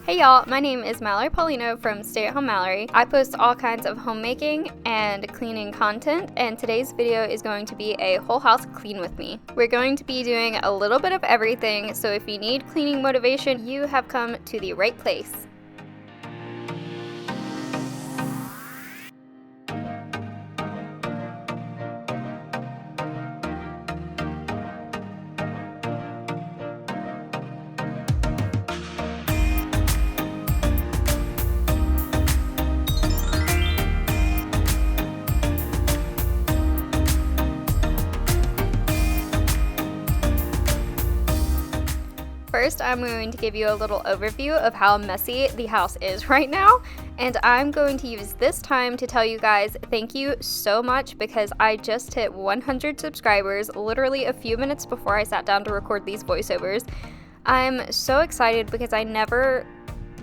Hey y'all, my name is Mallory Paulino from SAHMallorie. I post all kinds of homemaking and cleaning content, and today's video is going to be a whole house clean with me. We're going to be doing a little bit of everything, so if you need cleaning motivation, you have come to the right place. First, I'm going to give you a little overview of how messy the house is right now, and I'm going to use this time to tell you guys thank you so much because I just hit 100 subscribers literally a few minutes before I sat down to record these voiceovers. I'm so excited because I never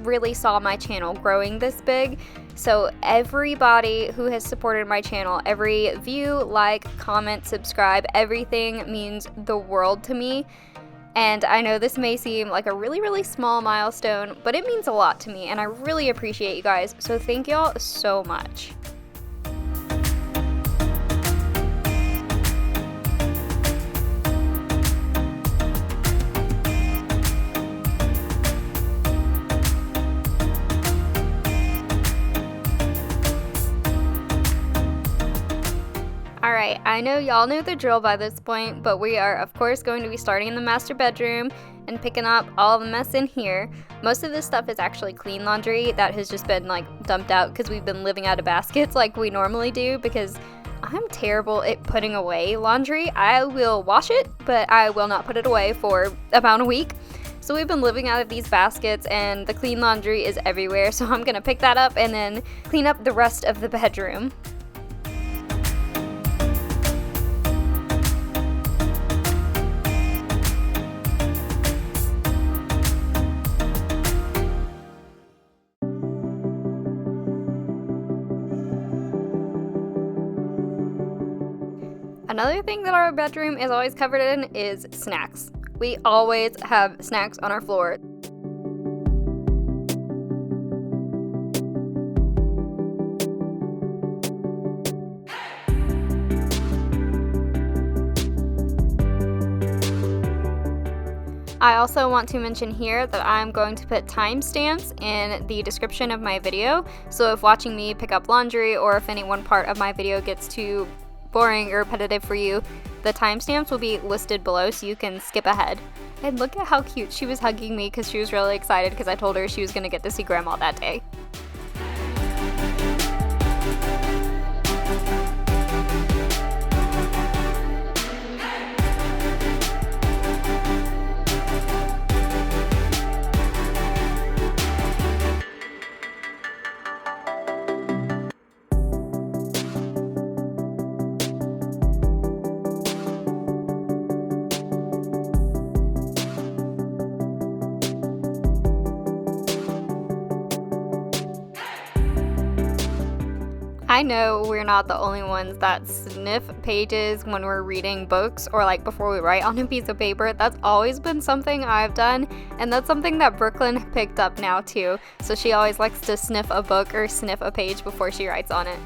really saw my channel growing this big. So everybody who has supported my channel, every view, like, comment, subscribe, everything means the world to me. And I know this may seem like a really small milestone, but it means a lot to me and I really appreciate you guys, so thank y'all so much. Alright, I know y'all know the drill by this point, but we are of course going to be starting in the master bedroom and picking up all the mess in here. Most of this stuff is actually clean laundry that has just been dumped out because we've been living out of baskets like we normally do, because I'm terrible at putting away laundry. I will wash it, but I will not put it away for about a week. So we've been living out of these baskets and the clean laundry is everywhere, so I'm gonna pick that up and then clean up the rest of the bedroom. Another thing that our bedroom is always covered in is snacks. We always have snacks on our floor. I also want to mention here that I'm going to put timestamps in the description of my video, so if watching me pick up laundry or if any one part of my video gets too boring or repetitive for you, the timestamps will be listed below so you can skip ahead. And look at how cute she was hugging me because she was really excited because I told her she was going to get to see Grandma that day. I know we're not the only ones that sniff pages when we're reading books or before we write on a piece of paper. That's always been something I've done, and that's something that Brooklyn picked up now too. So she always likes to sniff a book or sniff a page before she writes on it.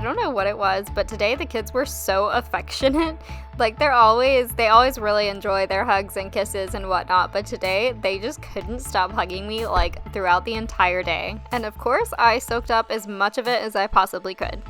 don't know what it was, but today the kids were so affectionate. Like they always really enjoy their hugs and kisses and whatnot, but today they just couldn't stop hugging me like throughout the entire day. And of course, I soaked up as much of it as I possibly could.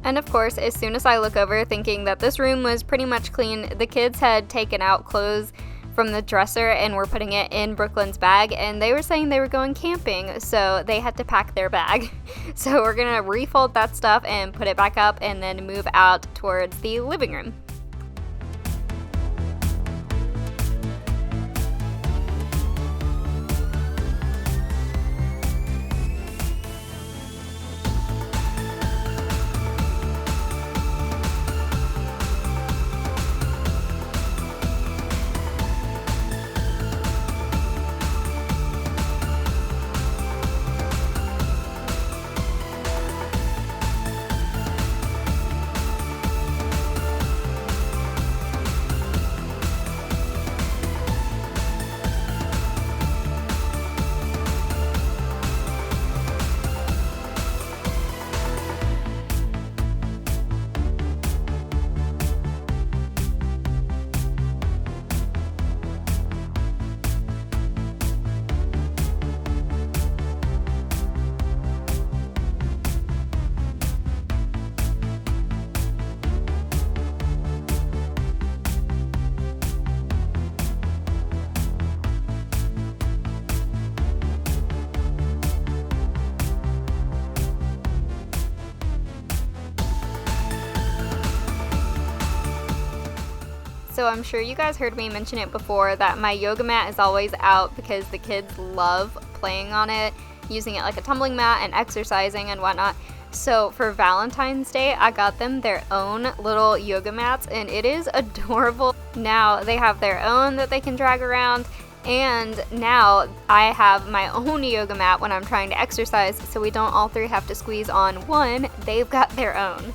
And of course, as soon as I look over thinking that this room was pretty much clean, the kids had taken out clothes from the dresser and were putting it in Brooklyn's bag, and they were saying they were going camping, so they had to pack their bag. So we're gonna refold that stuff and put it back up and then move out towards the living room. So I'm sure you guys heard me mention it before that my yoga mat is always out because the kids love playing on it, using it like a tumbling mat and exercising and whatnot. So for Valentine's Day, I got them their own little yoga mats, and it is adorable. Now they have their own that they can drag around, and now I have my own yoga mat when I'm trying to exercise, so we don't all three have to squeeze on one. They've got their own.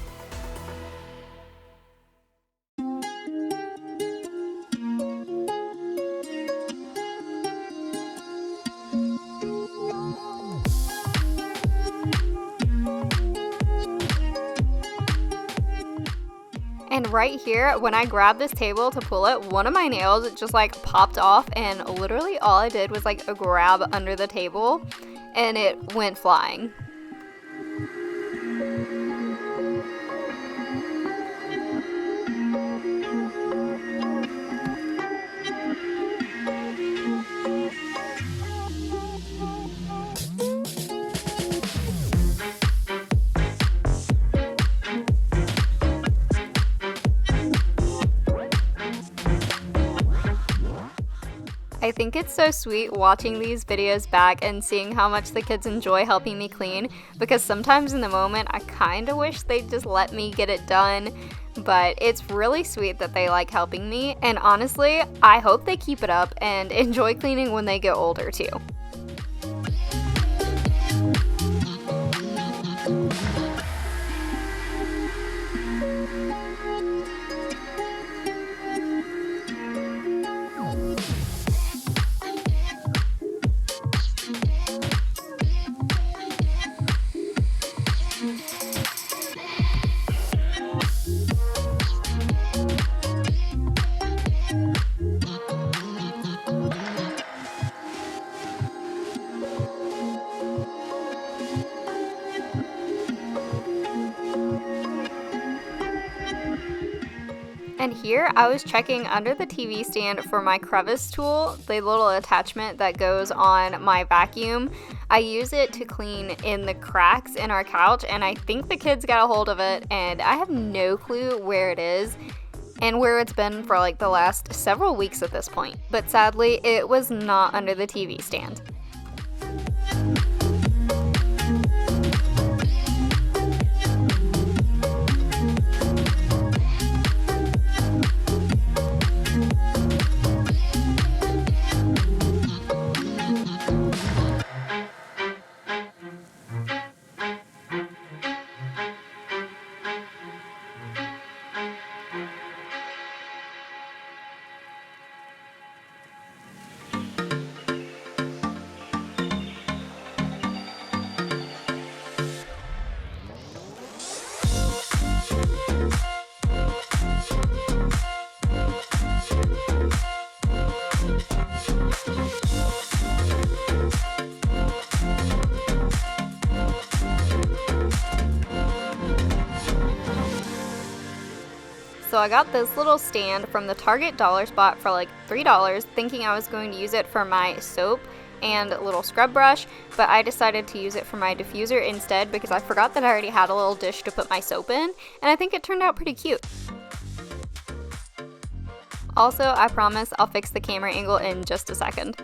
And right here, when I grabbed this table to pull it, one of my nails just like popped off, and literally all I did was like a grab under the table and it went flying. I think it's so sweet watching these videos back and seeing how much the kids enjoy helping me clean, because sometimes in the moment I kind of wish they'd just let me get it done, but it's really sweet that they like helping me, and honestly, I hope they keep it up and enjoy cleaning when they get older too. And here I was checking under the TV stand for my crevice tool, the little attachment that goes on my vacuum. I use it to clean in the cracks in our couch, and I think the kids got a hold of it, and I have no clue where it is and where it's been for like the last several weeks at this point. But sadly, it was not under the TV stand. So I got this little stand from the Target dollar spot for like $3, thinking I was going to use it for my soap and little scrub brush, but I decided to use it for my diffuser instead because I forgot that I already had a little dish to put my soap in, and I think it turned out pretty cute. Also, I promise I'll fix the camera angle in just a second.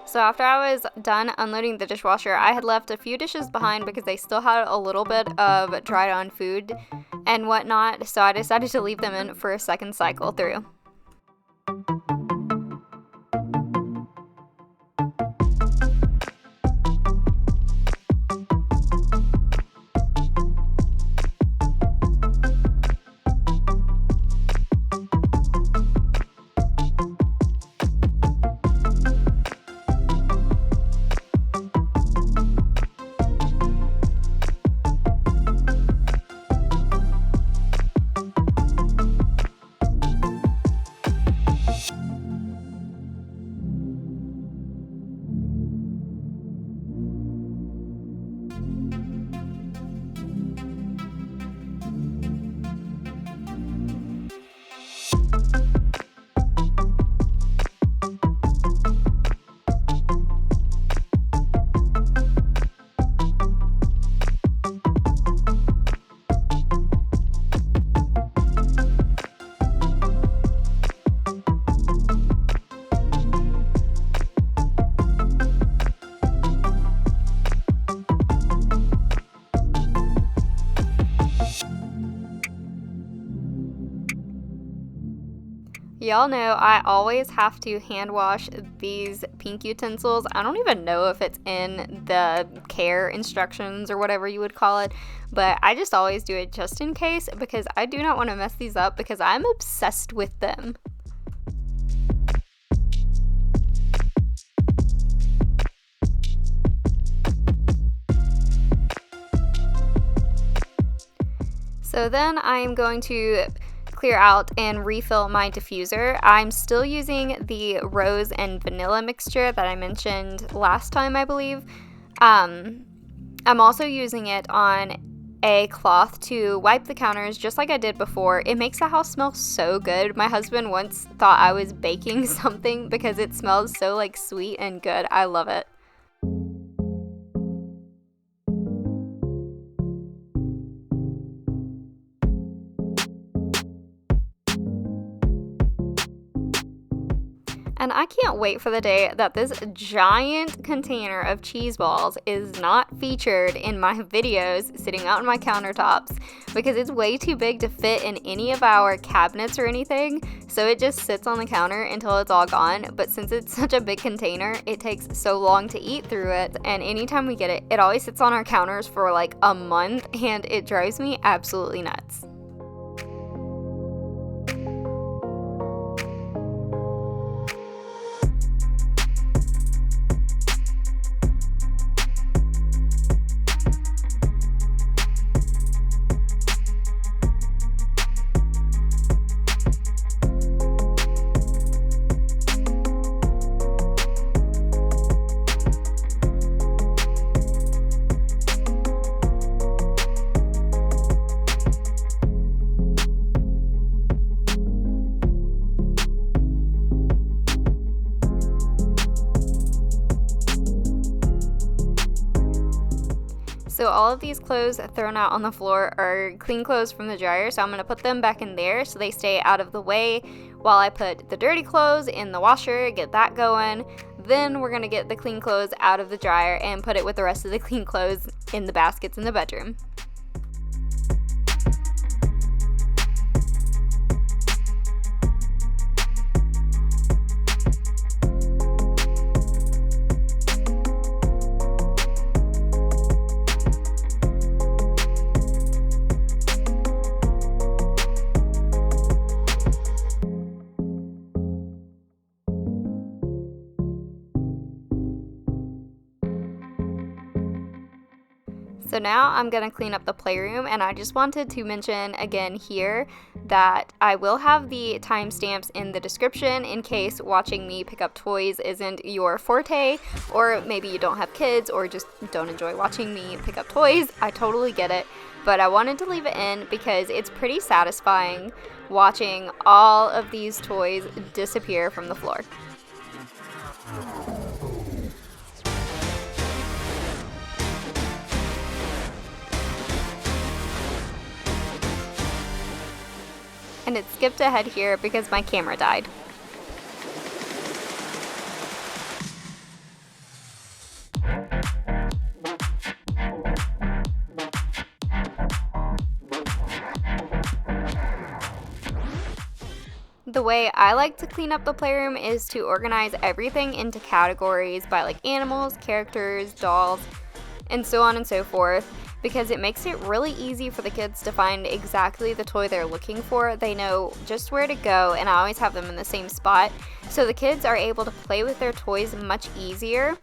So after I was done unloading the dishwasher, I had left a few dishes behind because they still had a little bit of dried on food and whatnot, so I decided to leave them in for a second cycle through. Y'all know I always have to hand wash these pink utensils. I don't even know if it's in the care instructions or whatever you would call it, but I just always do it just in case because I do not want to mess these up because I'm obsessed with them. So then I'm going to clear out and refill my diffuser. I'm still using the rose and vanilla mixture that I mentioned last time, I believe. I'm also using it on a cloth to wipe the counters just like I did before. It makes the house smell so good. My husband once thought I was baking something because it smells so like sweet and good. I love it. And I can't wait for the day that this giant container of cheese balls is not featured in my videos sitting out on my countertops, because it's way too big to fit in any of our cabinets or anything, so it just sits on the counter until it's all gone. But since it's such a big container, it takes so long to eat through it, and anytime we get it, it always sits on our counters for like a month, and it drives me absolutely nuts. So all of these clothes thrown out on the floor are clean clothes from the dryer, so I'm going to put them back in there so they stay out of the way while I put the dirty clothes in the washer, get that going. Then we're going to get the clean clothes out of the dryer and put it with the rest of the clean clothes in the baskets in the bedroom. So now I'm going to clean up the playroom, and I just wanted to mention again here that I will have the timestamps in the description in case watching me pick up toys isn't your forte, or maybe you don't have kids or just don't enjoy watching me pick up toys. I totally get it, but I wanted to leave it in because it's pretty satisfying watching all of these toys disappear from the floor. And it skipped ahead here because my camera died. The way I like to clean up the playroom is to organize everything into categories by like animals, characters, dolls, and so on and so forth, because it makes it really easy for the kids to find exactly the toy they're looking for. They know just where to go, and I always have them in the same spot, so the kids are able to play with their toys much easier.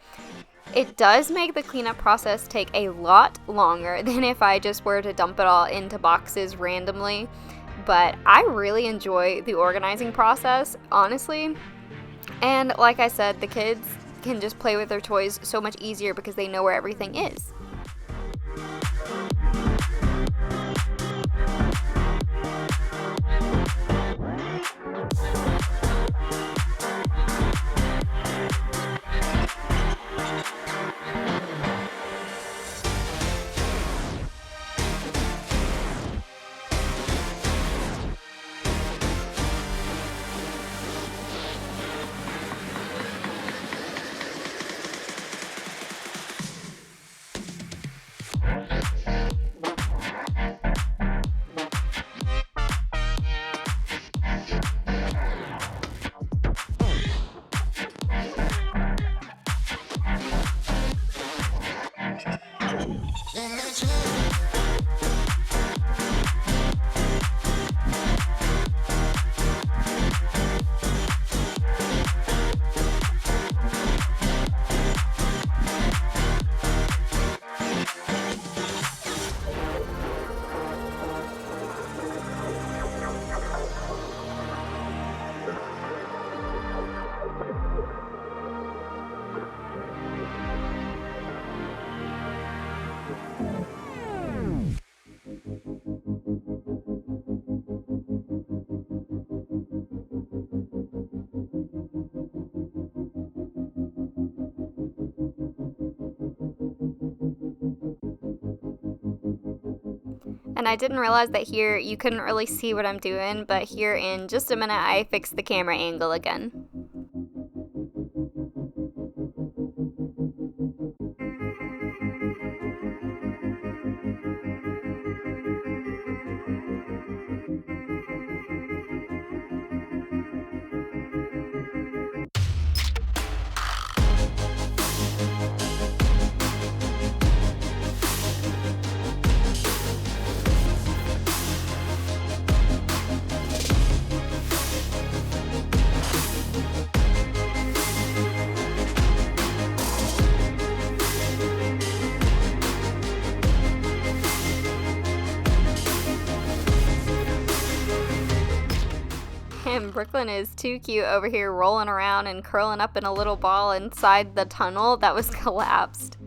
It does make the cleanup process take a lot longer than if I just were to dump it all into boxes randomly, but I really enjoy the organizing process, honestly. And like I said, the kids can just play with their toys so much easier because they know where everything is. And I didn't realize that here you couldn't really see what I'm doing, but here in just a minute I fixed the camera angle again. And Brooklyn is too cute over here rolling around and curling up in a little ball inside the tunnel that was collapsed.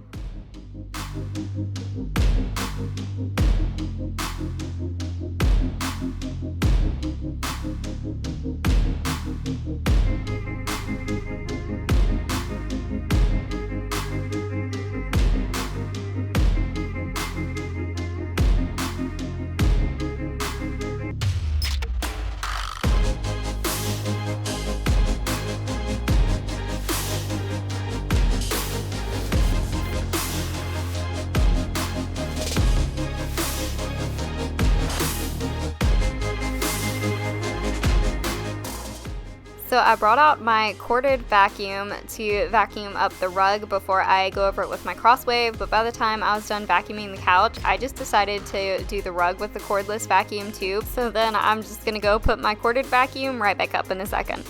So I brought out my corded vacuum to vacuum up the rug before I go over it with my Crosswave, but by the time I was done vacuuming the couch, I just decided to do the rug with the cordless vacuum too. So then I'm just gonna go put my corded vacuum right back up in a second.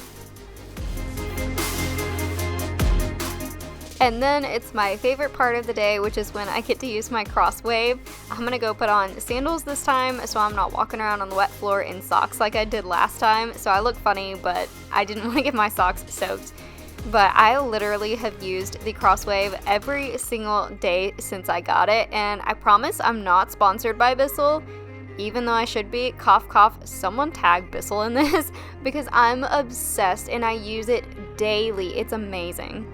And then it's my favorite part of the day, which is when I get to use my Crosswave. I'm gonna go put on sandals this time so I'm not walking around on the wet floor in socks like I did last time. So I look funny, but I didn't want to get my socks soaked. But I literally have used the Crosswave every single day since I got it, and I promise I'm not sponsored by Bissell, even though I should be. Cough cough, someone tag Bissell in this because I'm obsessed and I use it daily. It's amazing.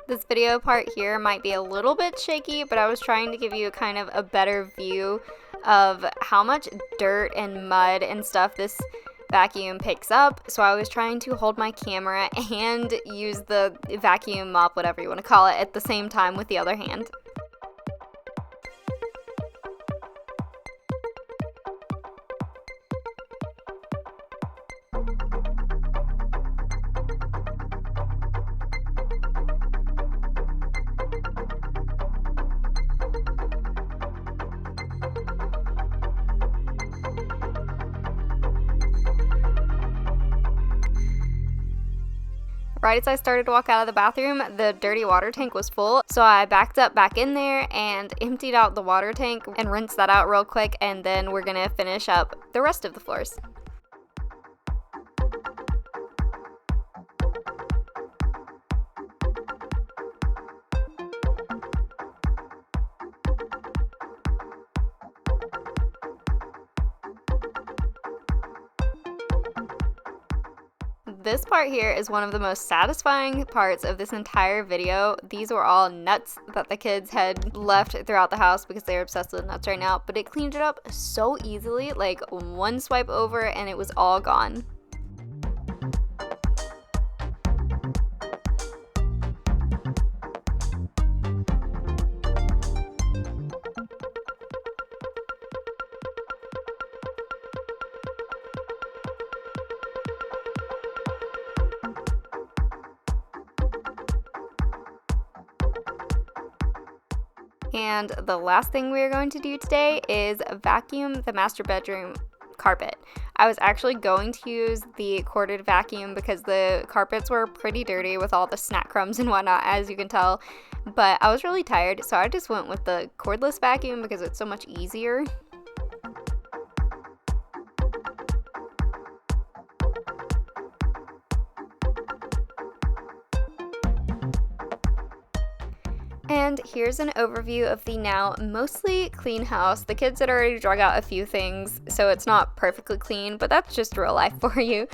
This video part here might be a little bit shaky, but I was trying to give you kind of a better view of how much dirt and mud and stuff this vacuum picks up. So I was trying to hold my camera and use the vacuum mop, whatever you want to call it, at the same time with the other hand. Right as I started to walk out of the bathroom, the dirty water tank was full, so I backed up back in there and emptied out the water tank and rinsed that out real quick, and then we're gonna finish up the rest of the floors. This part here is one of the most satisfying parts of this entire video. These were all nuts that the kids had left throughout the house because they're obsessed with nuts right now, but it cleaned it up so easily, like one swipe over and it was all gone. And the last thing we're going to do today is vacuum the master bedroom carpet. I was actually going to use the corded vacuum because the carpets were pretty dirty with all the snack crumbs and whatnot, as you can tell, but I was really tired, so I just went with the cordless vacuum because it's so much easier. And here's an overview of the now mostly clean house. The kids had already drug out a few things, so it's not perfectly clean, but that's just real life for you.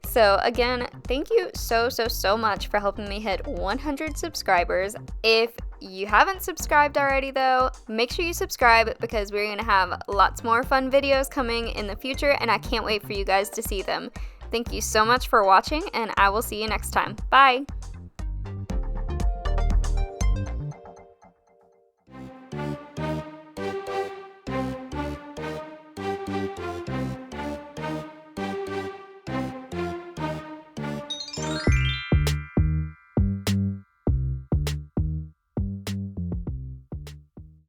So again, thank you so much for helping me hit 100 subscribers. If you haven't subscribed already though, make sure you subscribe because we're going to have lots more fun videos coming in the future, and I can't wait for you guys to see them. Thank you so much for watching, and I will see you next time. Bye!